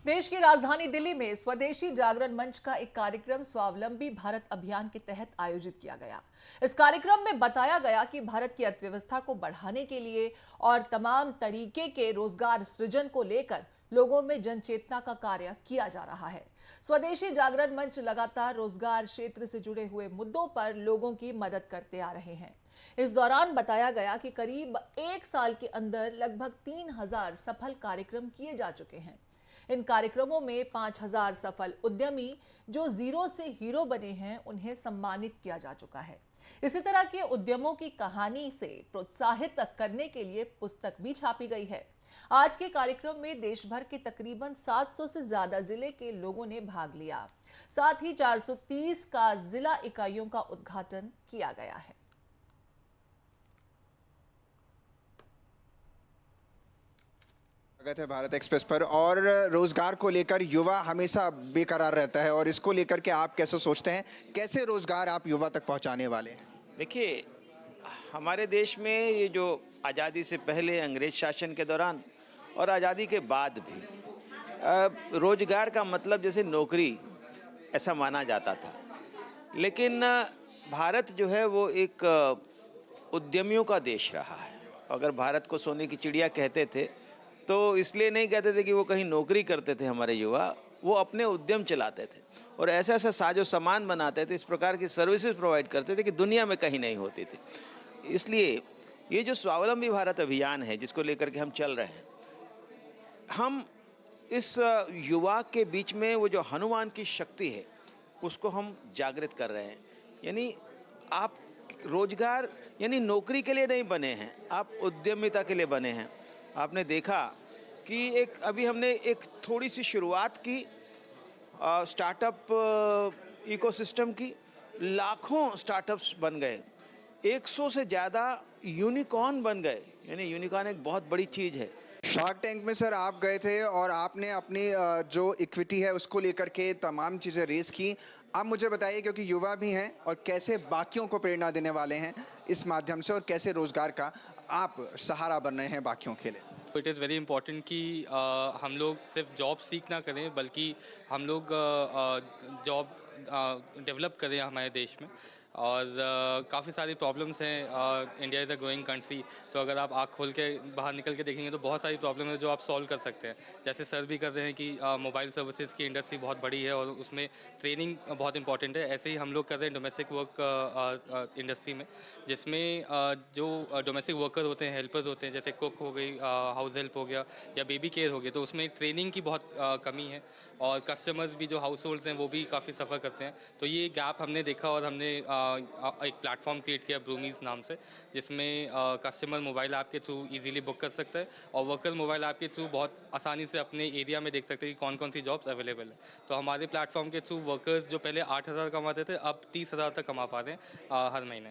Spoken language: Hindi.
देश की राजधानी दिल्ली में स्वदेशी जागरण मंच का एक कार्यक्रम स्वावलंबी भारत अभियान के तहत आयोजित किया गया। इस कार्यक्रम में बताया गया कि भारत की अर्थव्यवस्था को बढ़ाने के लिए और तमाम तरीके के रोजगार सृजन को लेकर लोगों में जन चेतना का कार्य किया जा रहा है। स्वदेशी जागरण मंच लगातार रोजगार क्षेत्र से जुड़े हुए मुद्दों पर लोगों की मदद करते आ रहे हैं। इस दौरान बताया गया कि करीब एक साल के अंदर लगभग 3000 सफल कार्यक्रम किए जा चुके हैं। इन कार्यक्रमों में 5000 सफल उद्यमी जो जीरो से हीरो बने हैं, उन्हें सम्मानित किया जा चुका है। इसी तरह के उद्यमों की कहानी से प्रोत्साहित करने के लिए पुस्तक भी छापी गई है। आज के कार्यक्रम में देश भर के तकरीबन 700 से ज्यादा जिले के लोगों ने भाग लिया। साथ ही 430 का जिला इकाइयों का उद्घाटन किया गया है। स्वागत है भारत एक्सप्रेस पर। और रोजगार को लेकर युवा हमेशा बेकरार रहता है, और इसको लेकर के आप कैसे सोचते हैं, कैसे रोजगार आप युवा तक पहुंचाने वाले हैं? देखिए, हमारे देश में ये जो आज़ादी से पहले अंग्रेज शासन के दौरान और आज़ादी के बाद भी रोजगार का मतलब जैसे नौकरी ऐसा माना जाता था। लेकिन भारत जो है वो एक उद्यमियों का देश रहा है। अगर भारत को सोने की चिड़िया कहते थे तो इसलिए नहीं कहते थे कि वो कहीं नौकरी करते थे हमारे युवा, वो अपने उद्यम चलाते थे और ऐसा ऐसा साजो सामान बनाते थे, इस प्रकार की सर्विसेज प्रोवाइड करते थे कि दुनिया में कहीं नहीं होती थी। इसलिए ये जो स्वावलंबी भारत अभियान है जिसको लेकर के हम चल रहे हैं, हम इस युवा के बीच में वो जो हनुमान की शक्ति है उसको हम जागृत कर रहे हैं। यानी आप रोजगार यानी नौकरी के लिए नहीं बने हैं, आप उद्यमिता के लिए बने हैं। आपने देखा कि अभी हमने एक थोड़ी सी शुरुआत की स्टार्टअप इकोसिस्टम की, लाखों स्टार्टअप्स बन गए, 100 से ज़्यादा यूनिकॉर्न बन गए। यानी यूनिकॉर्न एक बहुत बड़ी चीज़ है। शार्क टैंक में सर आप गए थे और आपने अपनी जो इक्विटी है उसको लेकर के तमाम चीज़ें रेस की। आप मुझे बताइए, क्योंकि युवा भी हैं, और कैसे बाकियों को प्रेरणा देने वाले हैं इस माध्यम से, और कैसे रोजगार का आप सहारा बन रहे हैं बाकियों के लिए? इट इज़ वेरी इंपॉर्टेंट कि हम लोग सिर्फ जॉब सीख ना करें, बल्कि हम लोग जॉब डेवलप करें हमारे देश में। और काफ़ी सारी प्रॉब्लम्स हैं। India is a growing country, तो अगर आप आँख खोल के बाहर निकल के देखेंगे तो बहुत सारी प्रॉब्लम है जो आप सॉल्व कर सकते हैं। जैसे सर भी कर रहे हैं कि मोबाइल सर्विसेज की इंडस्ट्री बहुत बड़ी है और उसमें ट्रेनिंग बहुत इंपॉर्टेंट है। ऐसे ही हम लोग कर रहे हैं डोमेस्टिक वर्क इंडस्ट्री में, जिसमें जो डोमेस्टिक वर्कर होते हैं, हेल्पर्स होते हैं, जैसे कुक हो गई, हाउस हेल्प हो गया या बेबी केयर हो गया, तो उसमें ट्रेनिंग की बहुत कमी है। और कस्टमर्स भी जो हाउस होल्ड्स हैं वो भी काफ़ी सफ़र करते हैं। तो ये गैप हमने देखा और हमने एक प्लेटफॉर्म क्रिएट किया ब्रूमीज नाम से, जिसमें कस्टमर मोबाइल ऐप के थ्रू इजीली बुक कर सकता है और वर्कर मोबाइल ऐप के थ्रू बहुत आसानी से अपने एरिया में देख सकते हैं कि कौन कौन सी जॉब्स अवेलेबल है। तो हमारे प्लेटफॉर्म के थ्रू वर्कर्स जो पहले 8000 कमाते थे, अब 30,000 तक कमा पा रहे हैं हर महीने।